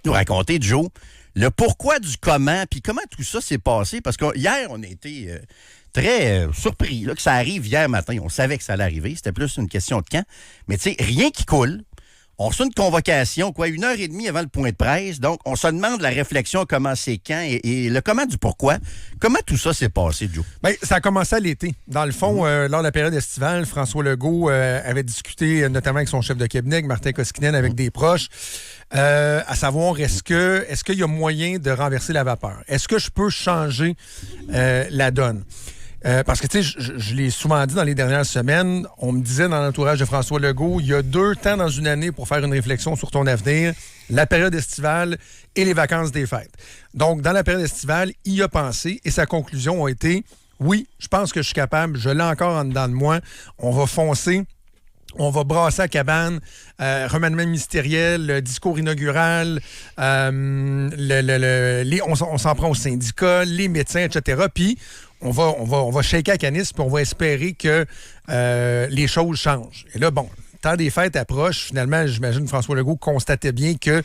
nous raconter, Joe, le pourquoi du comment, puis comment tout ça s'est passé. Parce que hier, on a été très surpris là, que ça arrive hier matin. On savait que ça allait arriver. C'était plus une question de quand. Mais tu sais, rien qui coule. On reçoit une convocation, 1h30 avant le point de presse. Donc, on se demande la réflexion a commencé quand et le comment du pourquoi. Comment tout ça s'est passé, Joe? Bien, ça a commencé à l'été. Dans le fond, lors de la période estivale, François Legault avait discuté notamment avec son chef de cabinet, Martin Koskinen, avec des proches, à savoir est-ce qu'il y a moyen de renverser la vapeur? Est-ce que je peux changer la donne? Parce que, tu sais, je l'ai souvent dit dans les dernières semaines, on me disait dans l'entourage de François Legault, il y a 2 temps dans une année pour faire une réflexion sur ton avenir, la période estivale et les vacances des fêtes. Donc, dans la période estivale, il y a pensé et sa conclusion a été, oui, je pense que je suis capable, je l'ai encore en dedans de moi, on va foncer. On va brasser à cabane, remaniement ministériel, discours inaugural, on s'en prend aux syndicats, les médecins, etc. Puis, on va shaker à canis, puis on va espérer que les choses changent. Et là, bon, le temps des fêtes approche. Finalement, j'imagine François Legault constatait bien que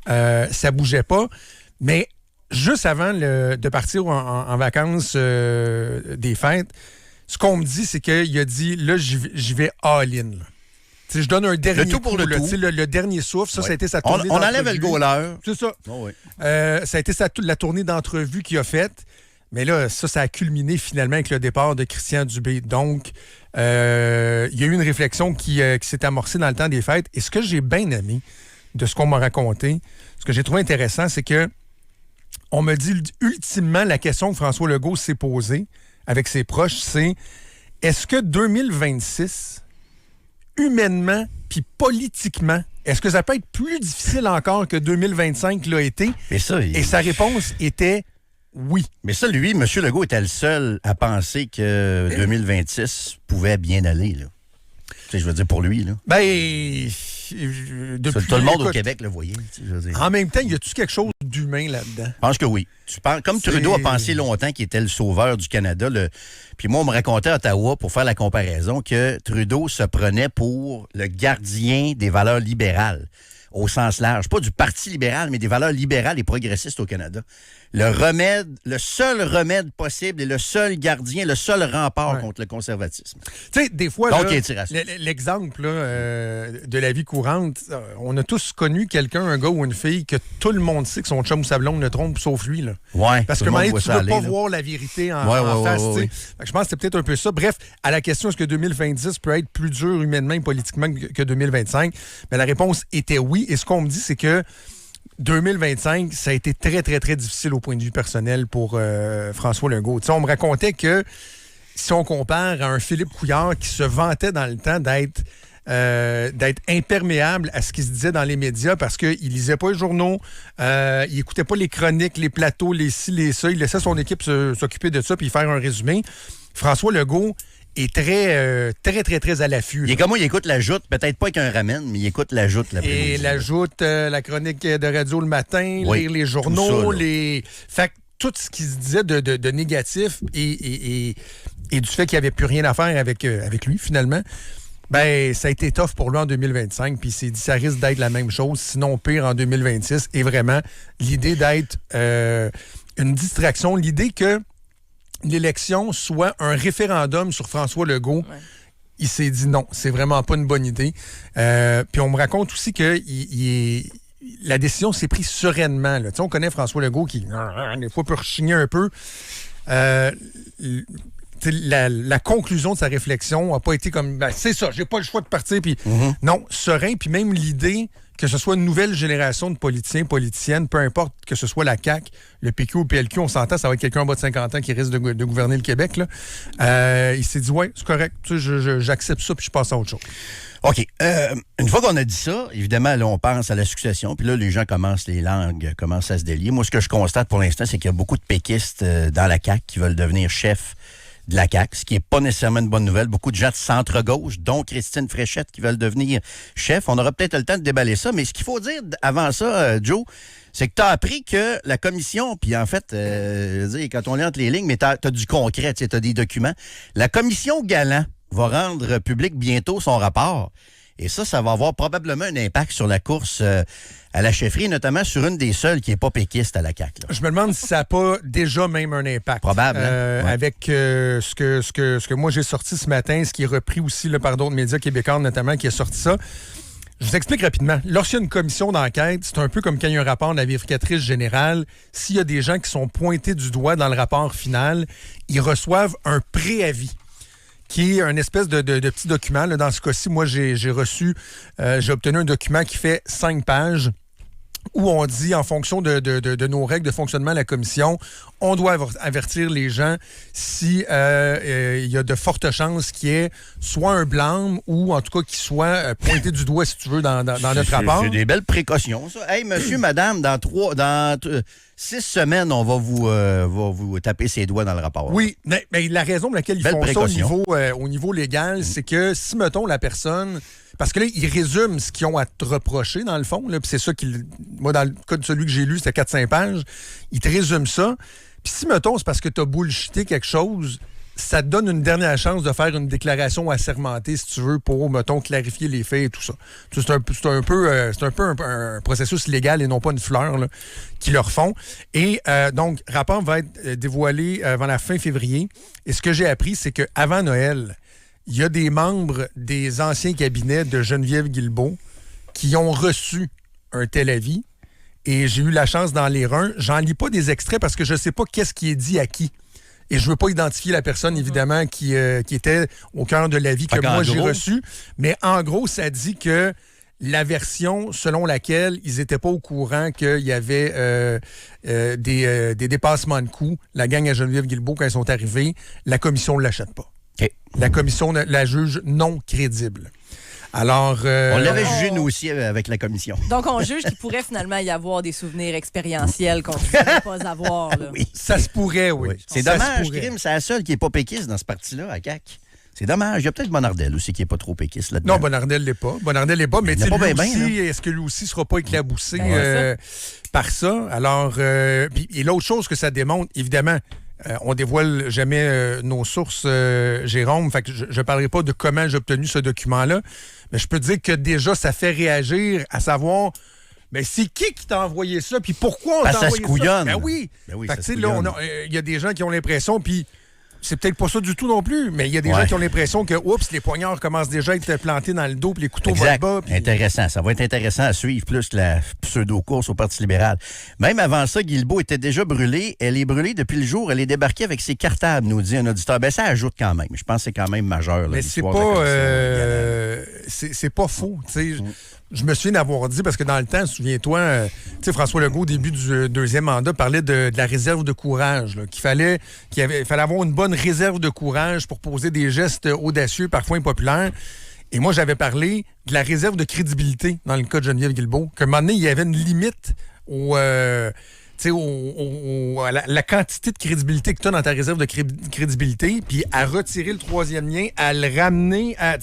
ça bougeait pas. Mais juste avant de partir en vacances des fêtes, ce qu'on me dit, c'est qu'il a dit, là, j'y vais all-in. Je donne un dernier le tout pour coup, le tout. Le dernier souffle. Ça, ouais. ça a été sa tournée On d'entrevue. enlève le goaler. C'est ça. Oh, oui. Ça a été la tournée d'entrevue qu'il a faite. Mais là, ça a culminé finalement avec le départ de Christian Dubé. Donc, il y a eu une réflexion qui s'est amorcée dans le temps des fêtes. Et ce que j'ai bien aimé de ce qu'on m'a raconté, ce que j'ai trouvé intéressant, c'est que on me dit ultimement la question que François Legault s'est posée avec ses proches, c'est est-ce que 2026, humainement puis politiquement, est-ce que ça peut être plus difficile encore que 2025 l'a été? Mais ça, Et sa réponse était oui. Mais ça, lui, M. Legault était le seul à penser que 2026 pouvait bien aller, là. Tu sais, je veux dire, pour lui, là. Ben, depuis, tout le monde au Québec le voyait. Tu sais, je veux dire. En même temps, y a-tu quelque chose d'humain là-dedans? Je pense que oui. Comme Trudeau a pensé longtemps qu'il était le sauveur du Canada, puis moi, on me racontait à Ottawa, pour faire la comparaison, que Trudeau se prenait pour le gardien des valeurs libérales, au sens large. Pas du Parti libéral, mais des valeurs libérales et progressistes au Canada. Le seul remède possible et le seul gardien, le seul rempart contre le conservatisme. Tu sais, des fois, donc, l'exemple de la vie courante, on a tous connu quelqu'un, un gars ou une fille, que tout le monde sait que son chum ou sa blonde le trompe, sauf lui. Là. Ouais, parce que tu ne peux pas voir la vérité en face. Ouais. Je pense que c'est peut-être un peu ça. Bref, à la question, est-ce que 2026 peut être plus dur humainement et politiquement que 2025? Mais la réponse était oui. Et ce qu'on me dit, c'est que 2025, ça a été très, très, très difficile au point de vue personnel pour François Legault. T'sais, on me racontait que si on compare à un Philippe Couillard qui se vantait dans le temps d'être imperméable à ce qui se disait dans les médias parce qu'il lisait pas les journaux, il écoutait pas les chroniques, les plateaux, les ci, les ça, il laissait son équipe s'occuper de ça puis faire un résumé. François Legault est très, très, très, très à l'affût. Il est comme moi, il écoute la joute, peut-être pas avec un ramen, mais il écoute la joute. Et la joute, la chronique de radio le matin, lire les journaux, Fait que tout ce qui se disait de négatif et du fait qu'il n'y avait plus rien à faire avec lui, finalement, ben ça a été tough pour lui en 2025, puis il s'est dit ça risque d'être la même chose, sinon pire en 2026. Et vraiment, l'idée d'être une distraction, l'idée que l'élection soit un référendum sur François Legault, il s'est dit non, c'est vraiment pas une bonne idée. Puis on me raconte aussi que la décision s'est prise sereinement. Là. On connaît François Legault qui, des fois, peut rechigner un peu. La conclusion de sa réflexion n'a pas été comme c'est ça, j'ai pas le choix de partir. Puis non, serein. Puis même l'idée que ce soit une nouvelle génération de politiciens, politiciennes, peu importe que ce soit la CAQ, le PQ ou le PLQ, on s'entend, ça va être quelqu'un en bas de 50 ans qui risque de gouverner le Québec. Là. Il s'est dit, ouais, c'est correct, j'accepte ça, puis je passe à autre chose. OK. Une fois qu'on a dit ça, évidemment, là, on pense à la succession, puis là, les langues commencent à se délier. Moi, ce que je constate pour l'instant, c'est qu'il y a beaucoup de péquistes dans la CAQ qui veulent devenir chefs de la CAQ, ce qui n'est pas nécessairement une bonne nouvelle. Beaucoup de gens de centre-gauche, dont Christine Fréchette, qui veulent devenir chef. On aura peut-être le temps de déballer ça, mais ce qu'il faut dire avant ça, Joe, c'est que tu as appris que la commission, puis en fait, quand on lit entre les lignes, mais tu as du concret, tu as des documents. La commission Galland va rendre public bientôt son rapport. Et ça va avoir probablement un impact sur la course à la chefferie, notamment sur une des seules qui n'est pas péquiste à la CAQ. Là. Je me demande si ça n'a pas déjà même un impact. Probable. Ouais. Avec ce que moi j'ai sorti ce matin, ce qui est repris aussi là, par d'autres médias québécois notamment, qui a sorti ça. Je vous explique rapidement. Lorsqu'il y a une commission d'enquête, c'est un peu comme quand il y a un rapport de la vérificatrice générale. S'il y a des gens qui sont pointés du doigt dans le rapport final, ils reçoivent un préavis, qui est un espèce de petit document. Là, dans ce cas-ci, moi, j'ai obtenu un document qui fait 5 pages où on dit, en fonction de nos règles de fonctionnement à la commission, on doit avertir les gens si il y a de fortes chances qu'il y ait soit un blâme ou, en tout cas, qu'il soit pointé du doigt, si tu veux, dans notre rapport. C'est des belles précautions, ça. Hey, monsieur, madame, dans 6 semaines, on va vous taper ses doigts dans le rapport. Oui, mais la raison pour laquelle ils font ça au niveau légal, c'est que si, mettons, la personne... Parce que là, ils résument ce qu'ils ont à te reprocher, dans le fond. Là, puis c'est ça moi, dans le cas de celui que j'ai lu, c'était 4-5 pages. Ils te résument ça. Puis si, mettons, c'est parce que tu as bullshité quelque chose, ça te donne une dernière chance de faire une déclaration assermentée, si tu veux, pour, mettons, clarifier les faits et tout ça. C'est un peu un processus légal et non pas une fleur là, qu'ils leur font. Et donc, le rapport va être dévoilé avant la fin février. Et ce que j'ai appris, c'est qu'avant Noël, il y a des membres des anciens cabinets de Geneviève Guilbeault qui ont reçu un tel avis. Et j'ai eu la chance d'en lire un. J'en lis pas des extraits parce que je ne sais pas qu'est-ce qui est dit à qui. Et je ne veux pas identifier la personne, évidemment, qui était au cœur de l'avis que moi j'ai reçu. Mais en gros, ça dit que la version selon laquelle ils n'étaient pas au courant qu'il y avait des dépassements de coûts, la gang à Geneviève Guilbeault, quand ils sont arrivés, la commission ne l'achète pas. Okay. La commission la juge non crédible. Alors, on l'avait jugé, nous aussi, avec la commission. Donc, on juge qu'il pourrait finalement y avoir des souvenirs expérientiels qu'on ne devrait pas avoir. Là. Oui. Ça se pourrait, oui. C'est dommage, Crime, c'est la seule qui n'est pas péquiste dans ce parti-là, à CAQ. C'est dommage. Il y a peut-être Bonardel aussi qui n'est pas trop péquiste là-dedans. Non, Bonardel l'est pas. Mais est-ce que lui aussi ne sera pas éclaboussé par ça? Alors, et l'autre chose que ça démontre, évidemment, on dévoile jamais nos sources, Jérôme. Fait que je ne parlerai pas de comment j'ai obtenu ce document-là. Mais je peux te dire que déjà, ça fait réagir à savoir, mais c'est qui t'a envoyé ça? Puis pourquoi on t'a envoyé ça? Ça se couillonne. Ben oui. Ben oui, fait que, tu sais, là, il y a des gens qui ont l'impression, puis c'est peut-être pas ça du tout non plus, mais il y a des gens qui ont l'impression que, oups, les poignards commencent déjà à être plantés dans le dos, puis les couteaux vont bas. Puis... Intéressant. Ça va être intéressant à suivre plus que la pseudo-course au Parti libéral. Même avant ça, Guilbeault était déjà brûlée. Elle est brûlée depuis le jour. Elle est débarquée avec ses cartables, nous dit un auditeur. Ben, ça ajoute quand même. Je pense que c'est quand même majeur. Là, mais c'est pas faux. Tu sais, je me souviens d'avoir dit, parce que dans le temps, souviens-toi, François Legault, au début du deuxième mandat, parlait de la réserve de courage, là, qu'il fallait avoir une bonne réserve de courage pour poser des gestes audacieux, parfois impopulaires. Et moi, j'avais parlé de la réserve de crédibilité dans le cas de Geneviève Guilbeault, qu'à un moment donné, il y avait une limite à la quantité de crédibilité que tu as dans ta réserve de crédibilité, puis à retirer le troisième lien, à le ramener à...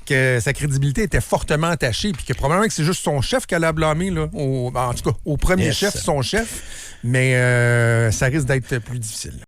que sa crédibilité était fortement attachée, puis que probablement que c'est juste son chef qu'elle a blâmé, là, en tout cas, au premier chef, son chef, mais ça risque d'être plus difficile.